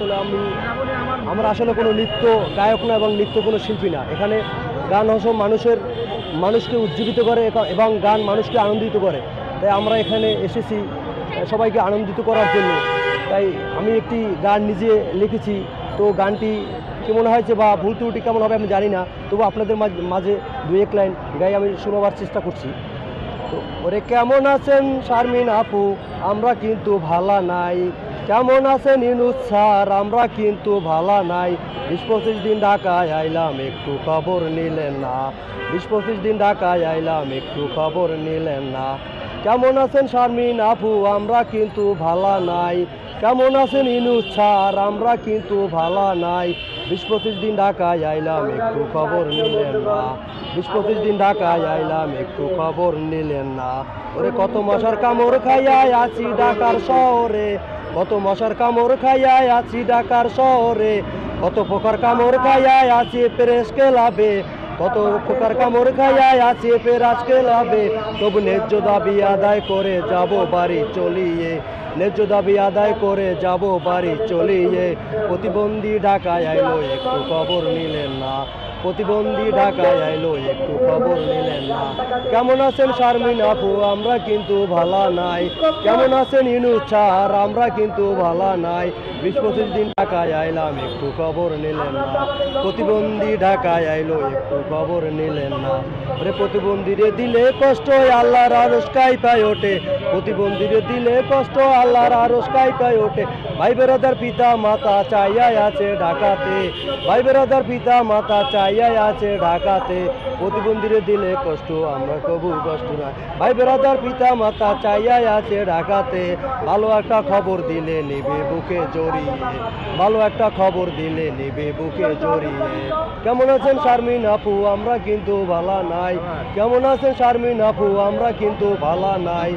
আসলে আমরা আসলে কোনো নৃত্য গায়ক না এবং নৃত্য কোনো শিল্পী না। এখানে গান হচ্ছে মানুষকে উজ্জীবিত করে এবং গান মানুষকে আনন্দিত করে। তাই আমরা এখানে এসেছি সবাইকে আনন্দিত করার জন্য। তাই আমি একটি গান নিজে লিখেছি। তো গানটি কেমন হয়েছে বা ভুল ত্রুটি কেমন হবে আমি জানি না, তবু আপনাদের মাঝে দুই এক লাইন গাই আমি শোনাবার চেষ্টা করছি। তো ওরে কেমন আছেন শারমিন আপু, আমরা কিন্তু ভালা নাই। কেমন আছেন ইনুস স্যার, আমরা কিন্তু ভালা নাই। 20-25 দিন ঢাকায় আইলাম, একটু খবর নিলেন না। 20-25 দিন ঢাকায় আইলাম, একটু খবর নিলেন না। কেমন আছেন শারমিন আপু, আমরা কিন্তু ভালা নাই। কেমন আছেন ইনুস স্যার, আমরা কিন্তু ভালা নাই। 20-25 দিন ঢাকায় আইলাম, একটু খবর নিলেন না। 20-25 দিন ঢাকায় আইলাম, একটু খবর নিলেন না। ওরে কত মশার কামড় খাইয়াই আছি ঢাকার শহরে, কত মশার কামড় খাইয়াই আছি ঢাকার শহরে। কত পোকার কামড় খাইয়াই আছি প্রেস ক্লাবে, কত পোকার কামড় খাইয়াই আছে ফের আজকে লাভে। তবু ন্যায্য দাবি আদায় করে যাব বাড়ি চলিয়ে, ন্যায্য দাবি আদায় করে যাব বাড়ি চলিয়ে। প্রতিবন্ধী ঢাকায় আইলো, একটু খবর নিলেন না। প্রতিবন্ধী ঢাকায় আইলো, একটু খবর নিলেন না। কেমন আছেন শারমিন আপু, আমরা কিন্তু ভালা নাই। কেমন আছেন ইনুস স্যার, আমরা কিন্তু ভালা নাই। 20-25 দিন ঢাকায় আইলাম, একটু খবর নিলেন না। প্রতিবন্ধী ঢাকায় আইলো, একটু খবর নিলেন না। ওরে প্রতিবন্ধীরে দিলে কষ্ট আল্লাহর আরশ কাঁপায় ওঠে, প্রতিবন্ধীরে দিলে কষ্ট আল্লাহর আরশ কাঁপায় ওঠে। ভাই বেরাদার পিতা মাতা চাইয়াই আছে ঢাকাতে, ভাই বেরাদার পিতা মাতা চাইয়াই আছে ঢাকাতে। প্রতিবন্ধীরে দিলে কষ্ট আমরা কবু কষ্ট না। ভাই বেরাদার পিতা মাতা চাইয়াই আছে ঢাকাতে। ভালো একটা খবর দিলে নেবে বুকে জড়িয়ে, ভালো একটা খবর দিলে নেবে বুকে জড়িয়ে। কেমন আছেন শারমিন আপু, আমরা কিন্তু ভালা নাই। কেমন আছেন শারমিন আপু, আমরা কিন্তু ভালা নাই।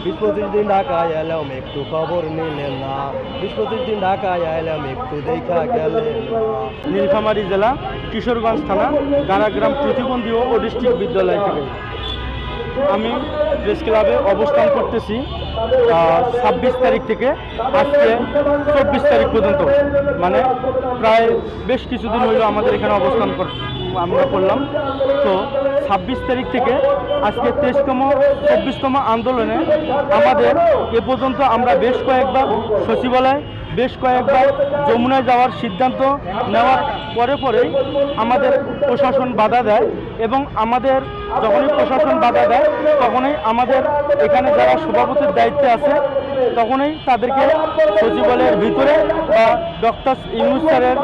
20-25 দিন ঢাকায় এলাম, একটু খবর নিলেন না। 20-25 দিন ঢাকায় এলাম, একটু দেখা গেলেন না। নীলফামারী জেলা, কিশোরগঞ্জ থানা, গাড়াগ্রাম প্রতিবন্ধী ও ডিস্ট্রিক্ট বিদ্যালয় থেকে আমি প্রেস ক্লাবে অবস্থান করতেছি 26 তারিখ থেকে আজকে 24 তারিখ পর্যন্ত, মানে প্রায় বেশ কিছুদিন হইল আমাদের এখানে অবস্থান আমরা করলাম। তো 26 তারিখ থেকে আজকে 23তম আন্দোলনে আমাদের এ পর্যন্ত আমরা বেশ কয়েকবার সচিবালয়, বেশ কয়েকবার যমুনায় যাওয়ার সিদ্ধান্ত নেওয়ার পরেই আমাদের প্রশাসন বাধা দেয়, এবং আমাদের যখনই প্রশাসন বাধা দেয় তখনই আমাদের এখানে যারা সভাপতির দায়িত্বে আছে তখনই তাদেরকে সচিবালয়ের ভিতরে বা ডক্টর ইউনুস স্যারের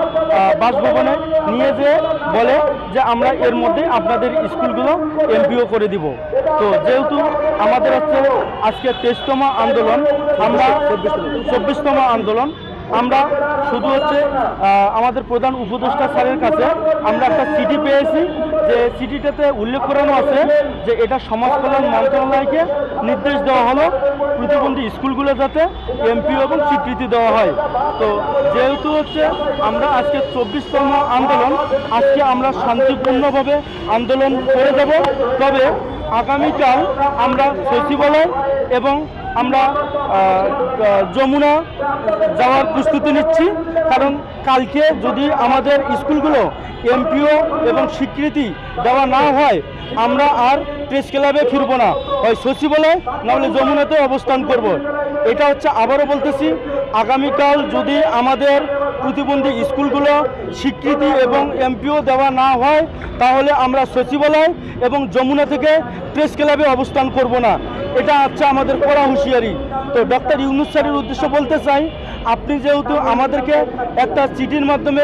বাসভবনে নিয়ে যেয়ে বলে যে আমরা এর মধ্যে আপনাদের স্কুলগুলো এমপিও করে দিব। তো যেহেতু আমাদের হচ্ছে আজকে 23তম আন্দোলন, আমরা 24তম আন্দোলন, আমরা শুধু হচ্ছে আমাদের প্রধান উপদেষ্টা স্যারের কাছে আমরা একটা চিঠি পেয়েছি, যে চিঠিটাতে উল্লেখ করানো আছে যে এটা সমাজ কল্যাণ মন্ত্রণালয়কে নির্দেশ দেওয়া হলো প্রতিবন্ধী স্কুলগুলো যাতে এমপিও এবং স্বীকৃতি দেওয়া হয়। তো যেহেতু হচ্ছে আমরা আজকে 24তম আন্দোলন, আজকে আমরা শান্তিপূর্ণভাবে আন্দোলন করে যাব। তবে আগামীকাল আমরা সচিবালয় এবং আমরা যমুনা যাওয়ার প্রস্তুতি নিচ্ছি, কারণ কালকে যদি আমাদের স্কুলগুলো এমপিও এবং স্বীকৃতি দেওয়া না হয় আমরা আর প্রেস ক্লাবে ফিরব না, হয় সচিবালয় নাহলে যমুনাতে অবস্থান করব। এটা হচ্ছে আবারও বলতেছি, আগামীকাল যদি আমাদের প্রতিবন্ধী স্কুলগুলো স্বীকৃতি এবং এমপিও দেওয়া না হয় তাহলে আমরা সচিবালয় এবং যমুনা থেকে প্রেস ক্লাবে অবস্থান করব না। এটা হচ্ছে আমাদের কড়া হুঁশিয়ারি। তো ডক্টর ইউনুস স্যারের উদ্দেশ্য বলতে চাই, আপনি যেহেতু আমাদেরকে একটা চিঠির মাধ্যমে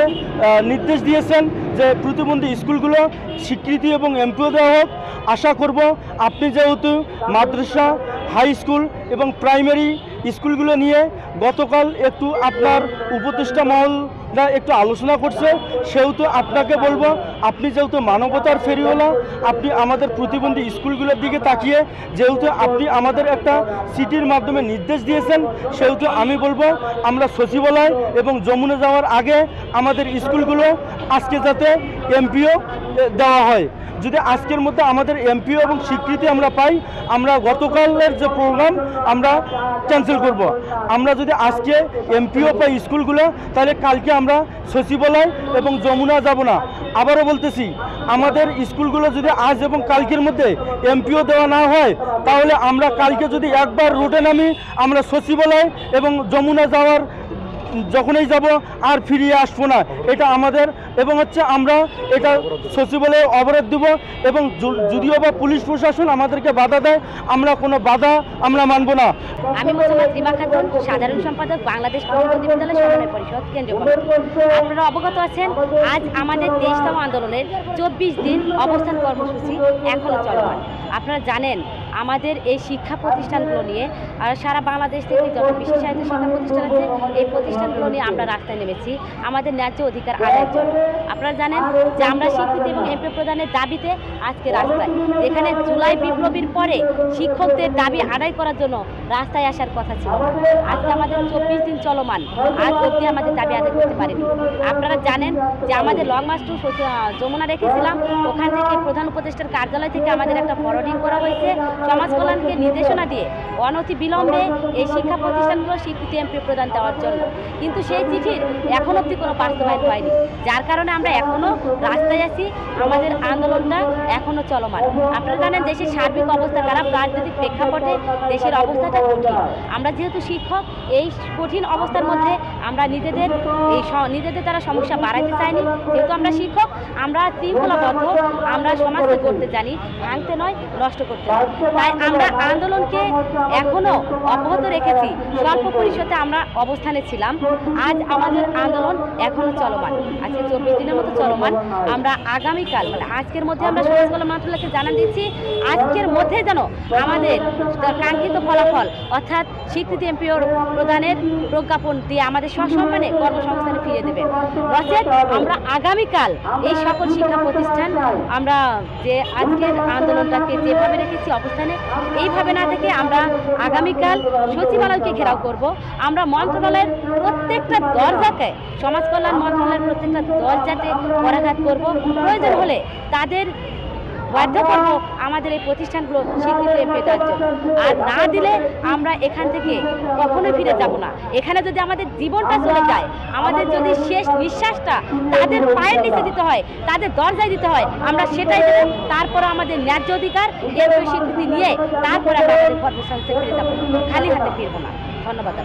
নির্দেশ দিয়েছেন যে প্রতিবন্ধী স্কুলগুলো স্বীকৃতি এবং এমপিও দেওয়া হোক, আশা করব আপনি যেহেতু মাদ্রাসা, হাই স্কুল এবং প্রাইমারি স্কুলগুলো নিয়ে গতকাল একটু আপনার উপদেষ্টা মহলরা একটু আলোচনা করছে, সেহেতু আপনাকে বলবো আপনি যেহেতু মানবতার ফেরিওয়ালা, আপনি আমাদের প্রতিবন্ধী স্কুলগুলোর দিকে তাকিয়ে যেহেতু আপনি আমাদের একটা চিঠির মাধ্যমে নির্দেশ দিয়েছেন, সেহেতু আমি বলবো আমরা সচিবালয় এবং যমুনা যাওয়ার আগে আমাদের স্কুলগুলো আজকে যাতে এমপিও দেওয়া হয়। যদি আজকের মধ্যে আমাদের এমপিও এবং স্বীকৃতি আমরা পাই, আমরা গতকালের যে প্রোগ্রাম আমরা ক্যান্সেল করব। আমরা যদি আজকে এমপিও পাই স্কুলগুলো, তাহলে কালকে আমরা সচিবালয় এবং যমুনা যাব না। আবারও বলতেছি, আমাদের স্কুলগুলো যদি আজ এবং কালকের মধ্যে এমপিও দেওয়া না হয়, তাহলে আমরা কালকে যদি একবার রোডে নামি, আমরা সচিবালয় এবং যমুনা যাওয়ার যখনই যাব আর ফিরিয়ে আসবো না। এটা আমাদের এবং আমরা এটা সচিবালয়ে অবরোধ দেব, এবং যদিও বা পুলিশ প্রশাসন আমাদেরকে বাধা দেয়, আমরা কোনো বাধা আমরা মানব না। আমি মোহাম্মদ রিমা খাতুন, সাধারণ সম্পাদক, বাংলাদেশ প্রতিবন্ধী বিদ্যালয় সমন্বয় পরিষদ কেন্দ্রীয় কমিটি। আপনারা অবগত আছেন, আজ আমাদের 23তম আন্দোলনের 24 দিন অবস্থান কর্মসূচি এখনও চলমান। আপনারা জানেন, আমাদের এই শিক্ষা প্রতিষ্ঠানগুলো নিয়ে আর সারা বাংলাদেশ থেকে যত বিশেষায়িত শিক্ষা প্রতিষ্ঠান আছে, এই প্রতিষ্ঠানগুলো নিয়ে আমরা রাস্তায় নেমেছি আমাদের ন্যায্য অধিকার আদায়ের জন্য। আপনারা জানেন যে আমরা স্বীকৃতি এবং এমপি প্রদানের দাবিতে আজকে রাস্তায়, যেখানে জুলাই বিপ্লবীর পরে শিক্ষকদের দাবি আদায় করার জন্য রাস্তায় আসার কথা ছিল। আজকে আমাদের 24 দিন চলমান, আজ অবধি আমাদের দাবি আদায় করতে পারিনি। আপনারা জানেন যে আমাদের লং মার্চ টু যমুনা রেখেছিলাম, ওখান থেকে প্রধান উপদেষ্টার কার্যালয় থেকে আমাদের একটা ফরওয়ার্ডিং করা হয়েছে সমাজ কল্যাণকে নির্দেশনা দিয়ে অনতি বিলম্বে এই শিক্ষা প্রতিষ্ঠানগুলো স্বীকৃতি এমপি প্রদান দেওয়ার জন্য। কিন্তু সেই চিঠির এখন অবধি কোনো বাস্তবায়ন হয়নি, যার কারণে আমরা এখনও রাস্তায় আছি, আমাদের আন্দোলনটা এখনও চলমান। আপনারা জানেন দেশের সার্বিক অবস্থা খারাপ, রাজনৈতিক প্রেক্ষাপটে দেশের অবস্থাটা কঠিন। আমরা যেহেতু শিক্ষক, এই কঠিন অবস্থার মধ্যে আমরা নিজেদের দ্বারা সমস্যা বাড়াইতে চাইনি। যেহেতু আমরা শিক্ষক, আমরা শৃঙ্খলাবদ্ধ, আমরা সমাজকে করতে জানি, ভাঙতে নয়, নষ্ট করতে নয়। তাই আমরা আন্দোলনকে এখনও অব্যাহত রেখেছি। স্বল্প পরিসরে আমরা অবস্থানে ছিলাম। আজ আমাদের আন্দোলন এখনও চলমান, আজকে 24 দিনের মতো চলমান। আমরা আগামীকাল আজকের মধ্যে আমরা সমাজ কল্যাণ মন্ত্রণালয়কে জানান দিচ্ছি, আজকের মধ্যে যেন আমাদের কাঙ্ক্ষিত ফলাফল অর্থাৎ স্বীকৃতি এমপিওর প্রদানের প্রজ্ঞাপন দিয়ে আমাদের সসম্মানে কর্মসংস্থানে ফিরিয়ে দেবে। নচেত আমরা আগামীকাল এই সকল শিক্ষা প্রতিষ্ঠান আমরা যে আজকের আন্দোলনটাকে যেভাবে রেখেছি অবস্থানে, এইভাবে না থেকে আমরা আগামীকাল সচিবালয়কে ঘেরাও করব। আমরা মন্ত্রণালয়ের প্রত্যেকটা দরজাকে, সমাজ কল্যাণ মন্ত্রণালয়ের প্রত্যেকটা দরজাতে করাঘাত করব। প্রয়োজন হলে তাদের বাধ্য করব আমাদের এই প্রতিষ্ঠানগুলো স্বীকৃতি এমপি দেওয়ার জন্য। আর না দিলে আমরা এখান থেকে কখনোই ফিরে যাব না। এখানে যদি আমাদের জীবনটা চলে যায়, আমাদের যদি শেষ নিঃশ্বাসটা তাদের পায়ের নিচে দিতে হয়, তাদের দরজায় দিতে হয়, আমরা সেটাই দেব। তারপরে আমাদের ন্যায্য অধিকার এমপি স্বীকৃতি নিয়ে তারপরে আমরা আমাদের কর্মসংস্থানে ফিরে যাব, খালি হাতে ফিরবো না। ধন্যবাদ।